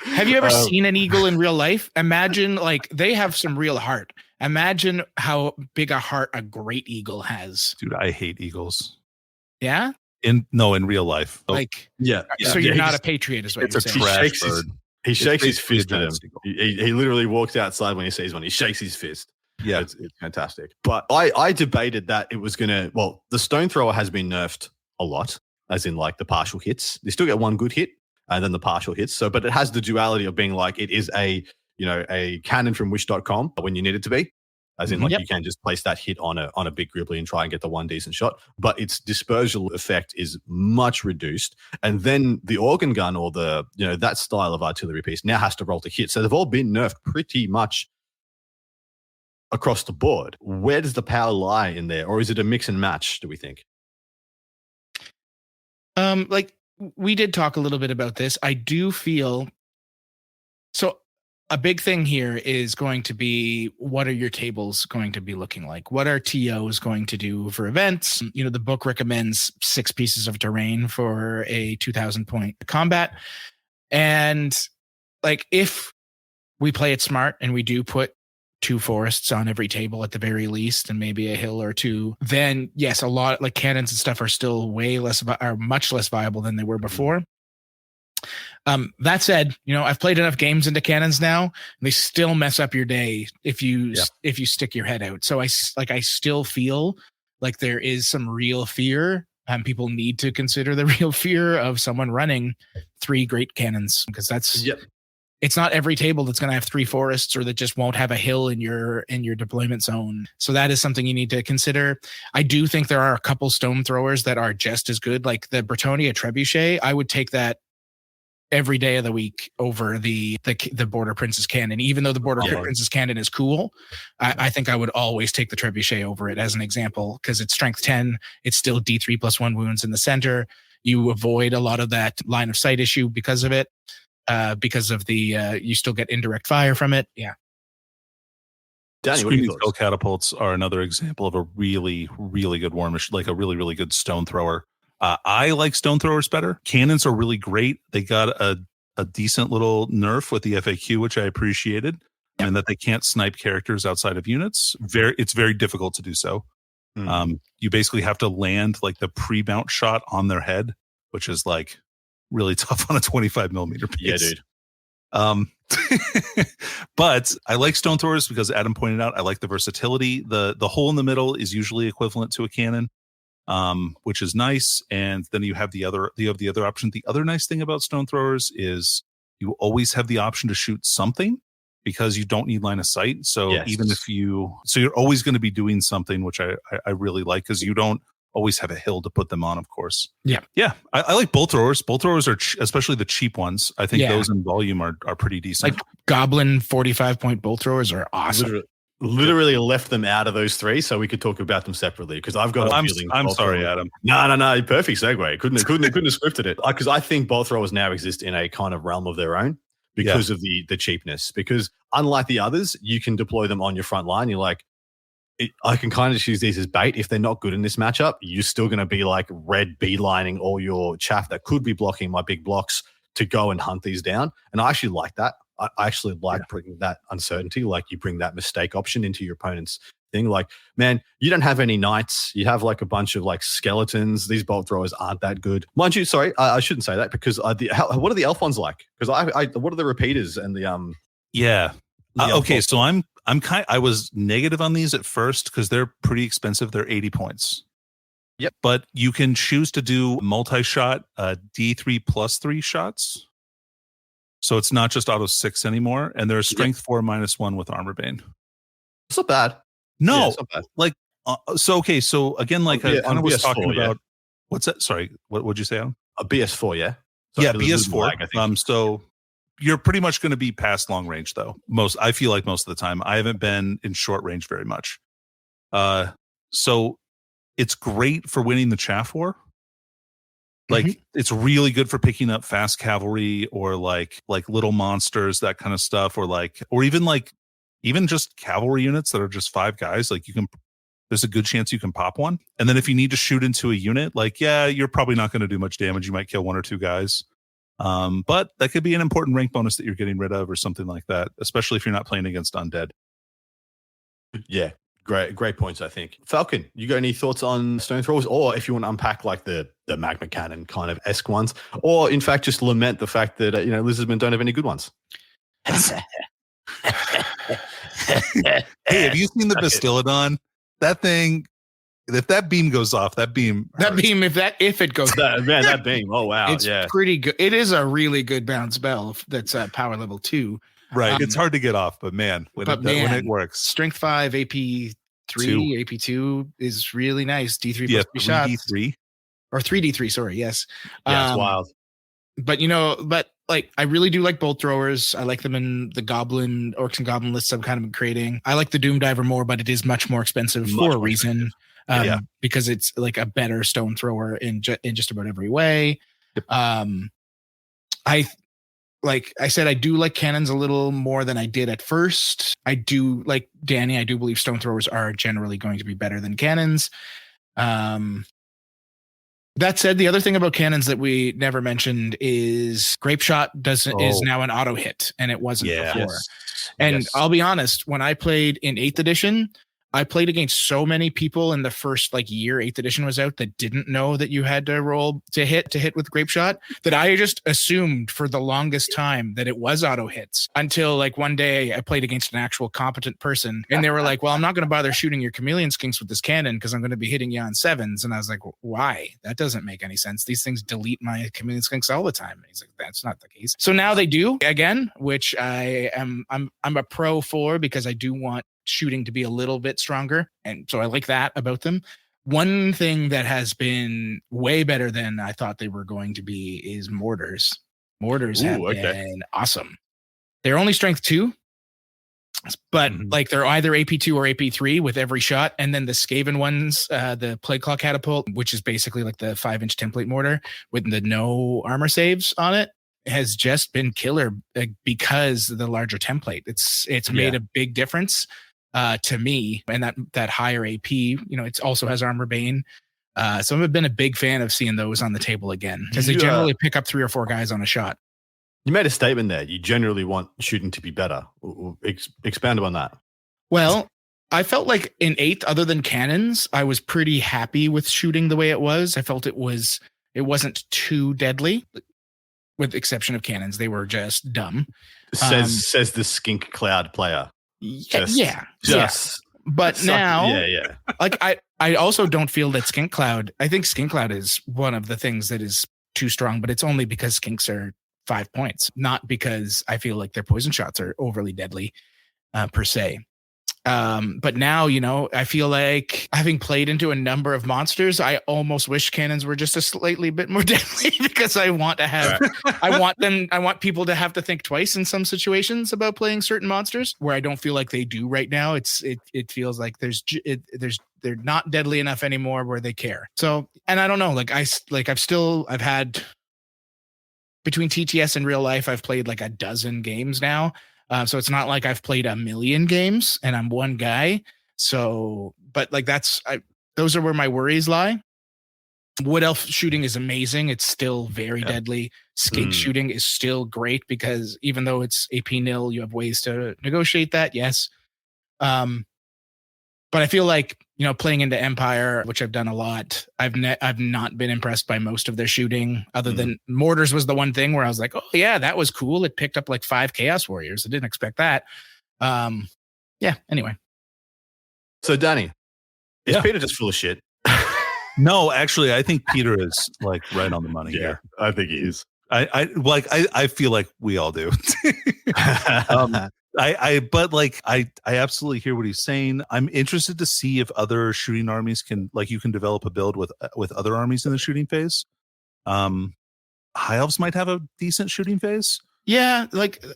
Have you ever seen an eagle in real life? Imagine they have some real heart. Imagine how big a heart a great eagle has. Dude, I hate eagles. Yeah? In real life. Yeah. So you're not a patriot, is what you're saying. Trash bird. He shakes his fist at him. He literally walks outside when he sees one. He shakes his fist. Yeah. It's fantastic. But I debated that it was the stone thrower has been nerfed a lot, as in like the partial hits. They still get one good hit and then the partial hits. So, but it has the duality of being like it is a cannon from wish.com when you need it to be. As in, you can just place that hit on a big gribbly and try and get the one decent shot. But its dispersal effect is much reduced. And then the organ gun or that style of artillery piece now has to roll to hit. So they've all been nerfed pretty much across the board. Where does the power lie in there? Or is it a mix and match, do we think? We did talk a little bit about this. I do feel so. A big thing here is going to be, what are your tables going to be looking like? What are TOs going to do for events? The book recommends 6 pieces of terrain for a 2,000 point combat. And if we play it smart and we do put 2 forests on every table at the very least, and maybe a hill or 2, then yes, a lot cannons and stuff are still much less viable than they were before. That said, I've played enough games into cannons now, and they still mess up your day if you stick your head out. So I still feel like there is some real fear, and people need to consider the real fear of someone running 3 great cannons, because it's not every table that's going to have 3 forests or that just won't have a hill in your deployment zone. So that is something you need to consider. I do think there are a couple stone throwers that are just as good, like the Bretonnia Trebuchet. I would take that every day of the week over the Border Princess Cannon. Even though the Border Princess Cannon is cool, I think I would always take the Trebuchet over it as an example, because it's strength 10. It's still D3 plus 1 wounds in the center. You avoid a lot of that line of sight issue because of it, because of you still get indirect fire from it. Yeah. Danny, Screaming Skull catapults are another example of a really, really good war machine, like a really, really good stone thrower. I like stone throwers better. Cannons are really great. They got a decent little nerf with the FAQ, which I appreciated, and that they can't snipe characters outside of units. It's very difficult to do so. You basically have to land the pre-mount shot on their head, which is really tough on a 25 millimeter piece. Yeah, dude. But I like stone throwers because Adam pointed out I like the versatility. The hole in the middle is usually equivalent to a cannon, which is nice. And then you have the other option. The other nice thing about stone throwers is you always have the option to shoot something, because you don't need line of sight. So even if you're always going to be doing something, which I really like, because you don't always have a hill to put them on, of course. Yeah. I like bolt throwers. Bolt throwers are especially the cheap ones. I think those in volume are pretty decent. Goblin 45 point bolt throwers are awesome. Literally left them out of those 3 so we could talk about them separately, because I've got a feeling. I'm sorry, Adam. No. Perfect segue. Couldn't have scripted it, because I think bolt throwers now exist in a kind of realm of their own because of the cheapness. Because unlike the others, you can deploy them on your front line. You're like, I can kind of just use these as bait. If they're not good in this matchup, you're still going to be like red beelining all your chaff that could be blocking my big blocks to go and hunt these down. And I actually like that. I actually like bringing that uncertainty. Like you bring that mistake option into your opponent's thing. Like, man, you don't have any knights. You have like a bunch of like skeletons. These bolt throwers aren't that good. Mind you, sorry, I shouldn't say that because what are the elf ones like? Because what are the repeaters and the Yeah. Okay, so I was negative on these at first because they're pretty expensive. They're 80 points. Yep. But you can choose to do multi-shot D3 plus 3 shots. So it's not just auto 6 anymore. And there's strength 4 -1 with armor bane. It's not bad. No, Yeah, it's not bad. like so again, like I kind of was talking about. What's that? Sorry, what would you say, Adam? A BS4, yeah. Yeah, BS4. So you're pretty much going to be past long range, though. I feel like most of the time. I haven't been in short range very much. So it's great for winning the chaff war. Like it's really good for picking up fast cavalry or like little monsters, that kind of stuff, or even just cavalry units that are just 5 guys. Like there's a good chance you can pop one. And then if you need to shoot into a unit, you're probably not going to do much damage. You might kill 1 or 2 guys. But that could be an important rank bonus that you're getting rid of or something like that, especially if you're not playing against undead. Yeah, great points, I think. Falcon, you got any thoughts on stone throwers? Or if you want to unpack like the magma cannon kind of esque ones, or in fact just lament the fact that lizardmen don't have any good ones. Hey, have you seen the Bastillodon? That thing, if that beam goes off, if it goes that beam, oh wow, it's pretty good. It is a really good bounce spell that's power level 2. Right, it's hard to get off, but man, when it works. Strength 5, AP 3, AP 2 is really nice. D3 plus 3 shots. 3D3 or 3D3. Sorry, yes. Yeah, it's wild. But I really do like bolt throwers. I like them in the orcs and goblin lists I've kind of been creating. I like the Doom Diver more, but it is much more expensive for a reason. Because it's like a better stone thrower in just about every way. Like I said, I do like cannons a little more than I did at first. I do like Danny. I do believe stone throwers are generally going to be better than cannons. That said, the other thing about cannons that we never mentioned is Grape Shot is now an auto hit, and it wasn't before. And I'll be honest, when I played in 8th edition, I played against so many people in the first year 8th edition was out that didn't know that you had to roll to hit with Grape Shot, that I just assumed for the longest time that it was auto hits until one day I played against an actual competent person and they were like, well, I'm not going to bother shooting your chameleon skinks with this cannon because I'm going to be hitting you on 7s. And I was like, why? That doesn't make any sense. These things delete my chameleon skinks all the time. And he's like, that's not the case. So now they do again, which I'm a pro for because I do want shooting to be a little bit stronger, and so I like that about them. One thing that has been way better than I thought they were going to be is mortars. Mortars have been awesome. They're only strength 2, but they're either AP2 or AP3 with every shot, and then the Skaven ones, the Plague Claw Catapult, which is basically like the 5-inch template mortar with the no armor saves on it, has just been killer because of the larger template. It's made a big difference to me, and that higher AP, it also has armor bane. So I've been a big fan of seeing those on the table again because they generally pick up 3 or 4 guys on a shot. You made a statement there. You generally want shooting to be better. Expand upon that. Well, I felt like in 8th, other than cannons, I was pretty happy with shooting the way it was. I felt it wasn't too deadly, with the exception of cannons. They were just dumb. Says the Skink Cloud player. But now, I also don't feel that Skink Cloud. I think Skink Cloud is one of the things that is too strong, but it's only because skinks are 5 points, not because I feel like their poison shots are overly deadly per se. But now, I feel like having played into a number of monsters, I almost wish cannons were just a slightly bit more deadly because I want people to have to think twice in some situations about playing certain monsters where I don't feel like they do right now. It feels like they're not deadly enough anymore where they care. So, and I don't know, I've had between TTS and real life, I've played like a dozen games now. So it's not like I've played a million games and I'm one guy, So, but like those are where my worries lie. Wood elf shooting is amazing. It's still very deadly. Skig shooting is still great because even though it's AP nil, you have ways to negotiate that. Yes. But I feel like, playing into Empire, which I've done a lot, I've not been impressed by most of their shooting other than Mortars was the one thing where I was like, oh yeah, that was cool. It picked up like 5 Chaos Warriors. I didn't expect that. Anyway. So Danny, is Peter just full of shit? No, actually, I think Peter is like right on the money here. I think he is. I feel like we all do. I absolutely hear what he's saying. I'm interested to see if other shooting armies can develop a build with other armies in the shooting phase. High elves might have a decent shooting phase. Yeah,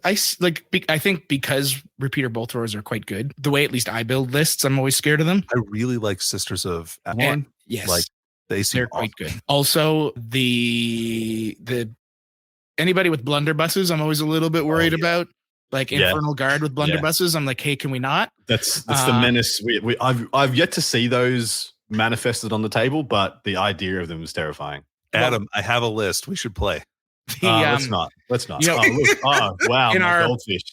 I think because repeater bolt throwers are quite good. The way at least I build lists, I'm always scared of them. I really like Sisters of Avalon. Yes, they're quite good. Also, the anybody with blunderbusses, I'm always a little bit worried about. Like Infernal Guard with blunderbusses, I'm like, hey, can we not? That's the menace. I've yet to see those manifested on the table, but the idea of them is terrifying. Adam, I have a list. We should play. Let's not. Wow. In our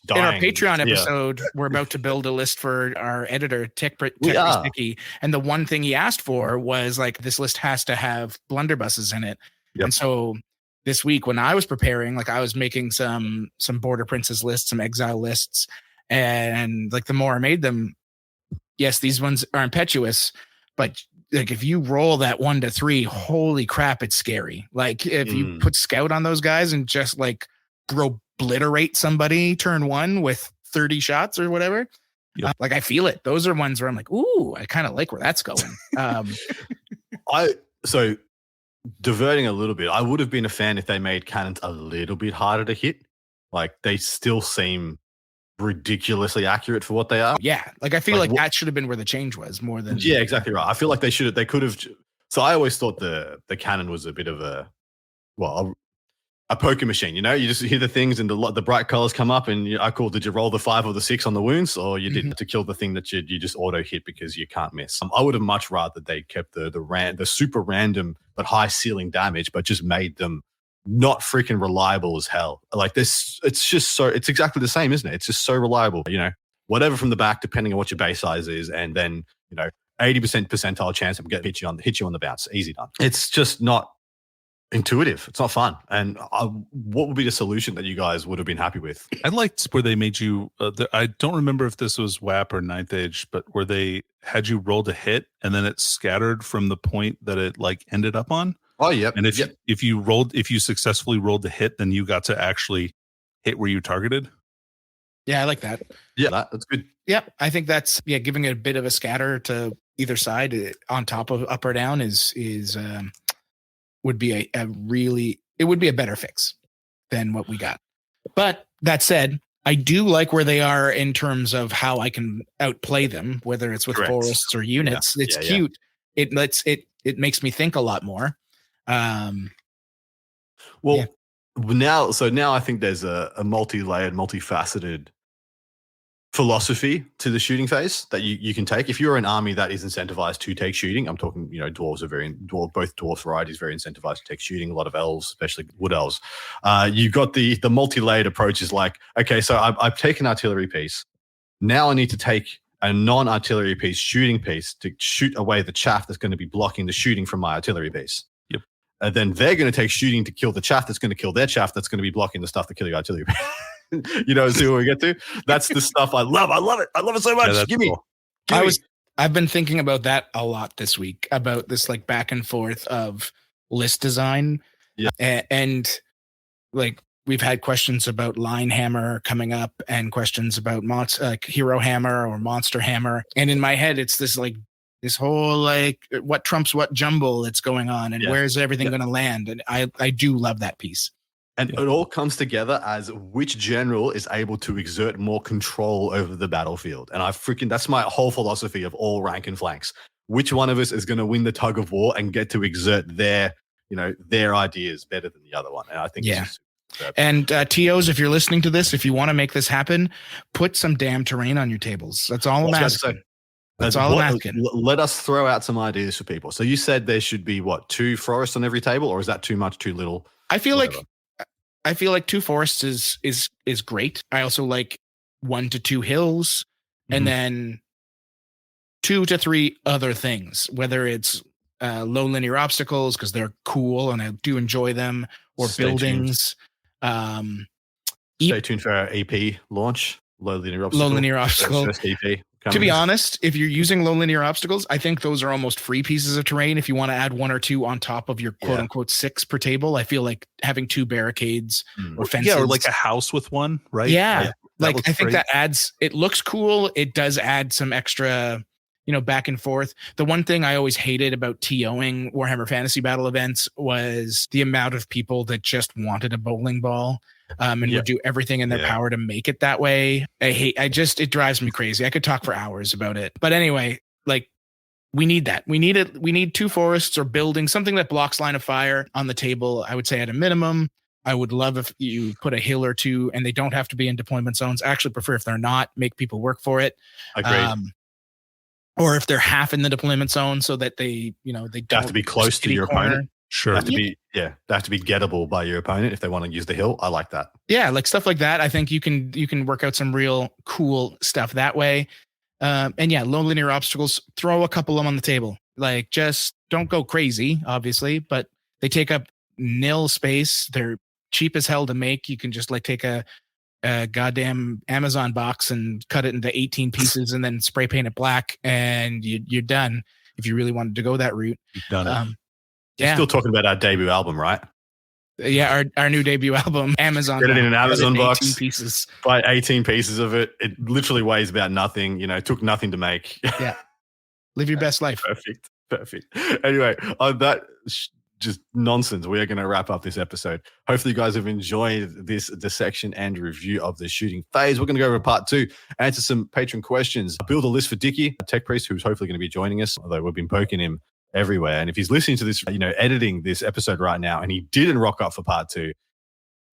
dying. Patreon episode, we're about to build a list for our editor, Dickie. And the one thing he asked for was like, this list has to have blunderbusses in it. Yep. And so this week when I was preparing, like I was making some Border Princes lists, some exile lists. And like the more I made them, yes, these ones are impetuous, but like if you roll that 1 to 3, holy crap, it's scary. Like if you put scout on those guys and just like obliterate somebody turn 1 with 30 shots or whatever, like I feel it. Those are ones where I'm like, ooh, I kind of like where that's going. So diverting a little bit, I would have been a fan if they made cannons a little bit harder to hit. Like they still seem ridiculously accurate for what they are. Yeah, like I feel like that should have been where the change was more than. Yeah, exactly right. I feel like they could have. So I always thought the cannon was a bit of a poker machine. You just hear the things and the bright colors come up, and did you roll the 5 or the 6 on the wounds, or you did to kill the thing that you just auto hit because you can't miss. I would have much rather they kept the super random but high ceiling damage, but just made them not freaking reliable as hell. Like this, it's exactly the same, isn't it? It's just so reliable. Whatever from the back, depending on what your base size is, and then 80% percentile chance of hit you on the bounce. Easy done. It's just not intuitive. It's not fun. And what would be the solution that you guys would have been happy with? I liked where they made you. I don't remember if this was WAP or Ninth Age, but where they had you roll to hit and then it scattered from the point that it like ended up on. Oh yeah. And if you successfully rolled to hit, then you got to actually hit where you targeted. Yeah, I like that. Yeah, that's good. Yeah, I think that's giving it a bit of a scatter to either side on top of up or down would be it would be a better fix than what we got. But that said, I do like where they are in terms of how I can outplay them, whether it's with forests or units. Yeah. It's cute. Yeah. It makes me think a lot more. Now I think there's a multi-layered, multifaceted philosophy to the shooting phase that you can take. If you're an army that is incentivized to take shooting, I'm talking, dwarves are both dwarf varieties very incentivized to take shooting. A lot of elves, especially wood elves. You've got the multi-layered approach is like, okay, so I've taken artillery piece. Now I need to take a non-artillery piece, shooting piece, to shoot away the chaff that's going to be blocking the shooting from my artillery piece. Yep. And then they're going to take shooting to kill the chaff that's going to kill their chaff that's going to be blocking the stuff to kill your artillery piece. See what we get to? That's the stuff I love. I love it. I love it so much. Yeah, Give me. Cool. I've been thinking about that a lot this week, about this like back and forth of list design. Yeah. And like we've had questions about line hammer coming up and questions about hero hammer or monster hammer. And in my head, it's this whole like what trumps what jumble that's going on and where's everything going to land. And I do love that piece. And it all comes together as which general is able to exert more control over the battlefield. And that's my whole philosophy of all rank and flanks. Which one of us is going to win the tug of war and get to exert their ideas better than the other one? And I think and TOs, if you're listening to this, if you want to make this happen, put some damn terrain on your tables. That's all I'm asking. That's all I'm asking. Let us throw out some ideas for people. So you said there should be 2 forests on every table, or is that too much, too little? I feel like 2 forests is great. I also like 1 to 2 hills, and then 2 to 3 other things, whether it's low linear obstacles because they're cool and I do enjoy them, or buildings. Stay tuned for our EP launch. Low linear obstacles. First EP. To be honest, if you're using low linear obstacles, I think those are almost free pieces of terrain. If you want to add 1 or 2 on top of your quote unquote 6 per table, I feel like having 2 barricades or fences. Yeah, or like a house with 1, right? Yeah. Like I think that adds, it looks cool. It does add some extra, back and forth. The one thing I always hated about TOing Warhammer Fantasy Battle events was the amount of people that just wanted a bowling ball. And would do everything in their power to make it that way. It drives me crazy. I could talk for hours about it. But anyway, like we need that. We need 2 forests or buildings, something that blocks line of fire on the table. I would say at a minimum. I would love if you put a hill or 2 and they don't have to be in deployment zones. I actually prefer if they're not, make people work for it. Agreed. Or if they're half in the deployment zone so that they don't have to be close to your opponent. Sure. They have to be gettable by your opponent if they want to use the hill. I like that. Yeah, like stuff like that. I think you can work out some real cool stuff that way. And low linear obstacles, throw a couple of them on the table. Like just don't go crazy, obviously, but they take up nil space. They're cheap as hell to make. You can just like take a goddamn Amazon box and cut it into 18 pieces and then spray paint it black and you're done. If you really wanted to go that route, you've done it. You're still talking about our debut album, right? Yeah, our new debut album, Amazon. Get it in an Amazon box. 18 pieces. Buy 18 pieces of it. It literally weighs about nothing. It took nothing to make. Yeah. Live your best life. Perfect. Anyway, on that just nonsense, we are going to wrap up this episode. Hopefully you guys have enjoyed this dissection and review of the shooting phase. We're going to go over part 2, answer some patron questions, build a list for Dickie, a tech priest who's hopefully going to be joining us, although we've been poking him everywhere. And if he's listening to this, editing this episode right now, and he didn't rock up for part 2,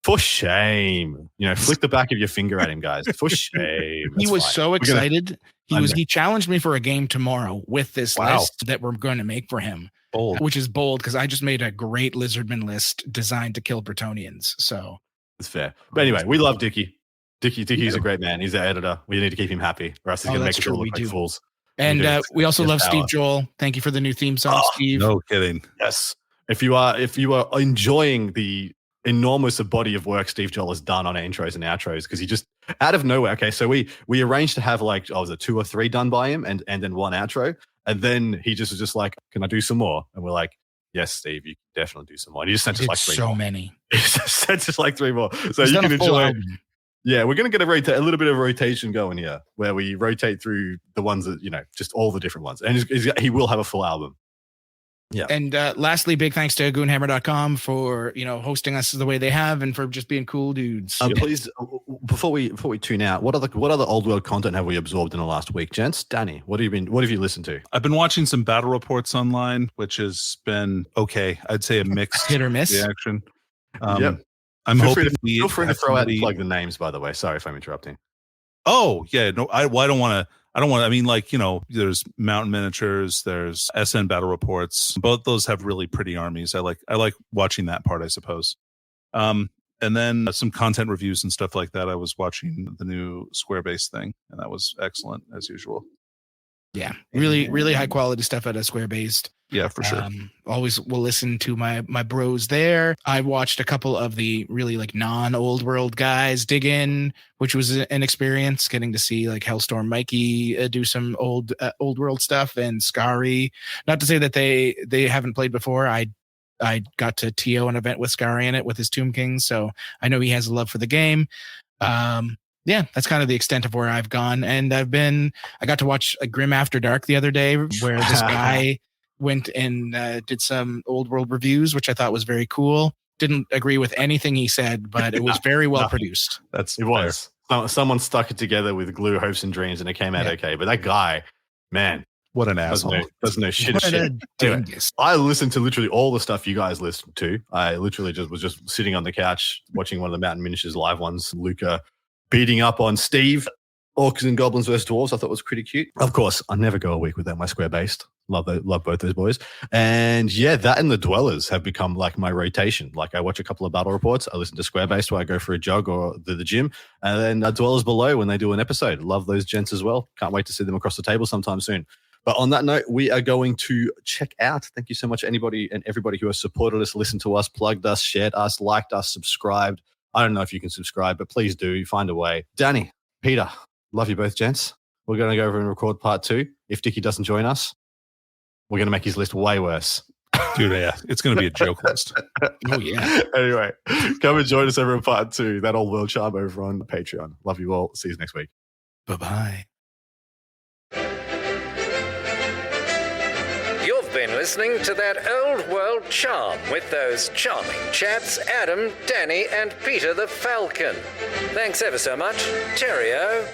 for shame. Flick the back of your finger at him, guys. For shame. He was so excited. He challenged me for a game tomorrow with this list that we're going to make for him. Bold. Which is bold because I just made a great Lizardman list designed to kill Bretonians. So it's fair. But anyway, we love Dickie. Dickie's a great man. He's our editor. We need to keep him happy, or else he's going to make us all look like fools. And we also love Steve Joll. Thank you for the new theme song, Steve. No kidding. Yes. If you are enjoying the enormous body of work Steve Joll has done on our intros and outros, because he just out of nowhere. Okay, so we arranged to have like 2 or 3 done by him, and then 1 outro, and then he just was just like, "Can I do some more?" And we're like, "Yes, Steve, you can definitely do some more." And he just sent us like 3 so more. many. He sent us like 3 more, so He's you can enjoy. Album. Yeah, we're going to get a little bit of a rotation going here, where we rotate through the ones that, just all the different ones. And he will have a full album. Yeah. And lastly, big thanks to goonhammer.com for, hosting us the way they have and for just being cool dudes. Please, before we tune out, what other old world content have we absorbed in the last week, gents? Danny, what have you listened to? I've been watching some battle reports online, which has been okay. I'd say a mixed hit or miss reaction. Yep. I'm hoping feel free to throw out and plug the names, by the way. Sorry if I'm interrupting. Oh yeah, no, I don't want to. I mean, there's Mountain Miniatures, there's SN Battle Reports. Both those have really pretty armies. I like watching that part, I suppose. And then some content reviews and stuff like that. I was watching the new Squarebase thing, and that was excellent as usual. Yeah, really, really high quality stuff out of Squarebase. Yeah, for sure. Always will listen to my bros there. I watched a couple of the really non-old world guys dig in, which was an experience, getting to see Hellstorm Mikey do some old world stuff, and Scary. Not to say that they haven't played before. I got to TO an event with Scary in it with his Tomb Kings, so I know he has a love for the game. Yeah, that's kind of the extent of where I've gone. And I got to watch a Grim After Dark the other day, where this guy went and did some old world reviews, which I thought was very cool. Didn't agree with anything he said, but it was very well produced. It was. Someone stuck it together with glue, hopes, and dreams, and it came out okay. But that guy, man, what an asshole! Doesn't know shit. Anyway, I listened to literally all the stuff you guys listened to. I literally was just sitting on the couch watching one of the Mountain Miniatures live ones. Luca beating up on Steve. Orcs and Goblins versus Dwarves, I thought was pretty cute. Of course, I never go a week without my square-based. Love both those boys. And yeah, that and the Dwellers have become like my rotation. Like I watch a couple of battle reports. I listen to square-based while I go for a jog or the gym. And then Dwellers Below when they do an episode. Love those gents as well. Can't wait to see them across the table sometime soon. But on that note, we are going to check out. Thank you so much, anybody and everybody who has supported us, listened to us, plugged us, shared us, liked us, subscribed. I don't know if you can subscribe, but please do. Find a way. Danny, Peter, love you both, gents. We're going to go over and record part 2. If Dickie doesn't join us, we're going to make his list way worse. Dude, yeah, it's going to be a joke list. Oh, yeah. Anyway, come and join us over in part 2. That old world charm over on Patreon. Love you all. See you next week. Bye-bye. You've been listening to That Old World Charm with those charming chaps, Adam, Danny, and Peter the Falcon. Thanks ever so much. Cheerio.